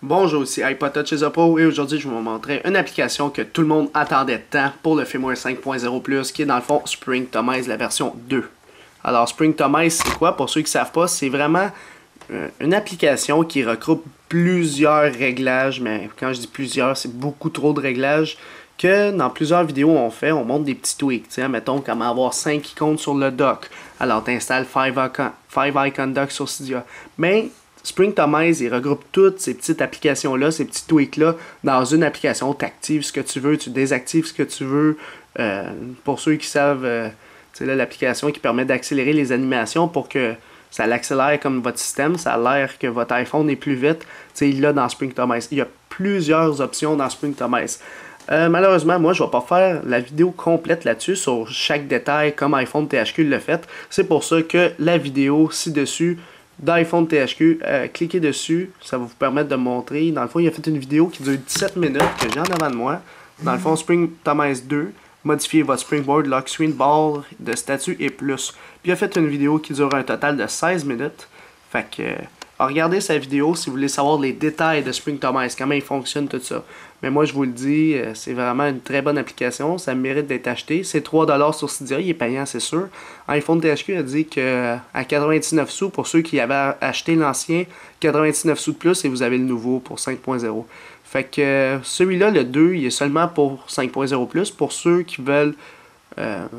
Bonjour, ici iPod Touch Pro et aujourd'hui je vais vous montrer une application que tout le monde attendait tant pour le firmware 5.0 Plus qui est dans le fond Springtomize la version 2. Alors Springtomize c'est quoi? Pour ceux qui ne savent pas, c'est vraiment une application qui regroupe plusieurs réglages, mais quand je dis plusieurs, c'est beaucoup trop de réglages que dans plusieurs vidéos on montre des petits tweaks, tu sais, mettons comment avoir 5 icônes sur le dock. Alors tu installes 5 icon dock sur Cydia. Mais Springtomize, il regroupe toutes ces petites applications-là, ces petits tweaks-là, dans une application. Tu actives ce que tu veux, tu désactives ce que tu veux. Pour ceux qui savent, c'est l'application qui permet d'accélérer les animations pour que ça l'accélère comme votre système. Ça a l'air que votre iPhone est plus vite. Il l'a dans Springtomize. Il y a plusieurs options dans Springtomize. Malheureusement, moi, je ne vais pas faire la vidéo complète là-dessus, sur chaque détail, comme iPhone THQ l'a fait. C'est pour ça que la vidéo ci-dessus, d'iPhone THQ, cliquez dessus, ça va vous permettre de montrer. Dans le fond, il a fait une vidéo qui dure 17 minutes, que j'ai en avant de moi. Dans le fond, Springtomize 2, modifier votre Springboard, Lock Screen, Ball de statut et plus. Puis il a fait une vidéo qui dure un total de 16 minutes. Fait que, regardez sa vidéo si vous voulez savoir les détails de Springtomize, comment il fonctionne, tout ça. Mais moi, je vous le dis, c'est vraiment une très bonne application. Ça mérite d'être acheté. C'est 3$ sur Cydia. Il est payant, c'est sûr. iPhone THQ a dit qu'à 99 sous, pour ceux qui avaient acheté l'ancien, 99 sous de plus et vous avez le nouveau pour 5.0. Fait que celui-là, le 2, il est seulement pour 5.0 plus. Pour ceux qui veulent,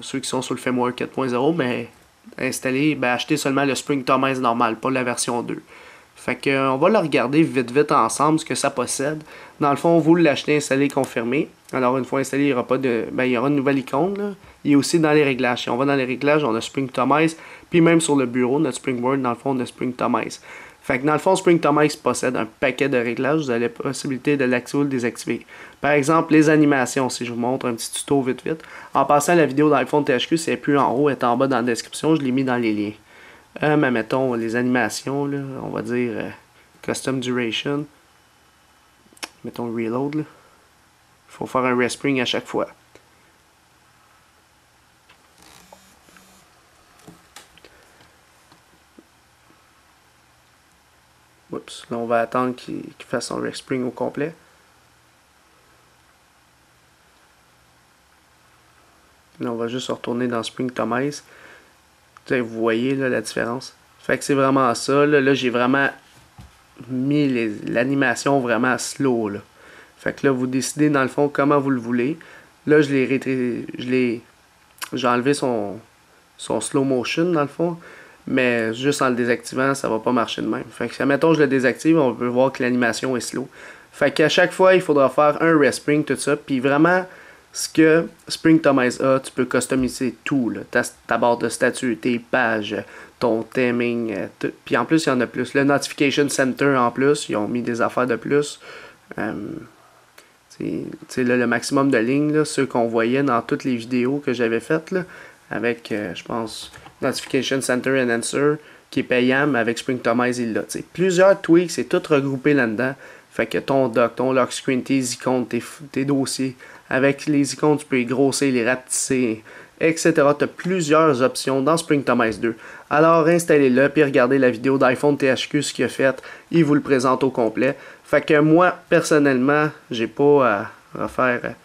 ceux qui sont sur le firmware 4.0, mais installer, acheter seulement le Springtomize normal, pas la version 2. Fait que on va le regarder vite ensemble, ce que ça possède. Dans le fond, vous l'achetez, installé, confirmé. Alors une fois installé, il y aura pas de. Il y aura une nouvelle icône. Là. Il est aussi dans les réglages. Si on va dans les réglages, on a Springtomize. Puis même sur le bureau, notre Springboard, dans le fond, on a Springtomize. Fait que dans le fond, Springtomize possède un paquet de réglages. Vous avez la possibilité de l'activer ou de le désactiver. Par exemple, les animations, si je vous montre un petit tuto vite. En passant à la vidéo d'iPhone THQ, c'est plus en haut, elle est en bas dans la description. Je l'ai mis dans les liens. Mais mettons les animations, là, on va dire Custom Duration. Mettons Reload. Il faut faire un respring à chaque fois. Oups, là on va attendre qu'il fasse son respring au complet. Là on va juste retourner dans Springtomize. Vous voyez là, la différence. Fait que c'est vraiment ça. Là j'ai vraiment mis l'animation vraiment slow. Là. Fait que là, vous décidez dans le fond comment vous le voulez. Là, j'ai enlevé son slow motion dans le fond. Mais juste en le désactivant, ça va pas marcher de même. Fait que, admettons, je le désactive, on peut voir que l'animation est slow. Fait qu'à chaque fois, il faudra faire un respring, tout ça. Puis vraiment, ce que Springtomize a, tu peux customiser tout, là, ta barre de statut, tes pages, ton theming, puis en plus il y en a plus. Le Notification Center en plus, ils ont mis des affaires de plus. Le maximum de lignes, là, ceux qu'on voyait dans toutes les vidéos que j'avais faites, là, avec, je pense, Notification Center and Answer, qui est payant, mais avec Springtomize, il l'a. Plusieurs tweaks, c'est tout regroupé là-dedans. Fait que ton dock, ton lock screen, tes icônes, tes dossiers. Avec les icônes, tu peux les grossir, les rapetisser, etc. Tu as plusieurs options dans Springtomize 2. Alors installez-le, puis regardez la vidéo d'iPhone THQ, ce qu'il a fait. Il vous le présente au complet. Fait que moi, personnellement, j'ai pas à refaire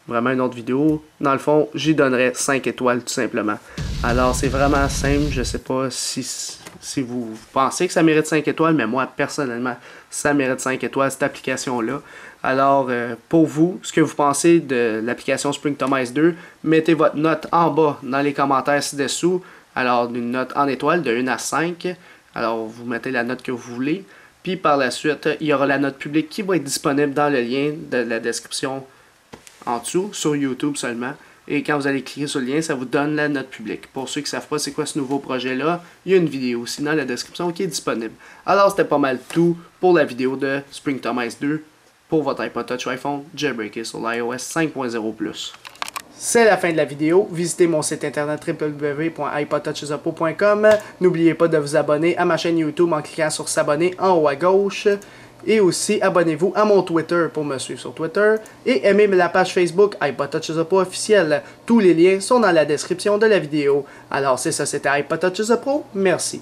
vraiment une autre vidéo. Dans le fond, j'y donnerais 5 étoiles tout simplement. Alors c'est vraiment simple, je sais pas si vous pensez que ça mérite 5 étoiles, mais moi, personnellement, ça mérite 5 étoiles, cette application-là. Alors, pour vous, ce que vous pensez de l'application Springtomize 2, mettez votre note en bas dans les commentaires ci-dessous. Alors, une note en étoiles de 1 à 5. Alors, vous mettez la note que vous voulez. Puis, par la suite, il y aura la note publique qui va être disponible dans le lien de la description en dessous, sur YouTube seulement. Et quand vous allez cliquer sur le lien, ça vous donne la note publique. Pour ceux qui ne savent pas c'est quoi ce nouveau projet-là, il y a une vidéo aussi dans la description qui est disponible. Alors, c'était pas mal tout pour la vidéo de Springtomize 2 pour votre iPod Touch iPhone jailbreaké sur l'iOS 5.0+. C'est la fin de la vidéo. Visitez mon site internet www.ipodtouchesuppo.com. N'oubliez pas de vous abonner à ma chaîne YouTube en cliquant sur s'abonner en haut à gauche. Et aussi, abonnez-vous à mon Twitter pour me suivre sur Twitter. Et aimez la page Facebook iPod Touch Pro officielle. Tous les liens sont dans la description de la vidéo. Alors c'est ça, c'était iPod Touch Pro. Merci.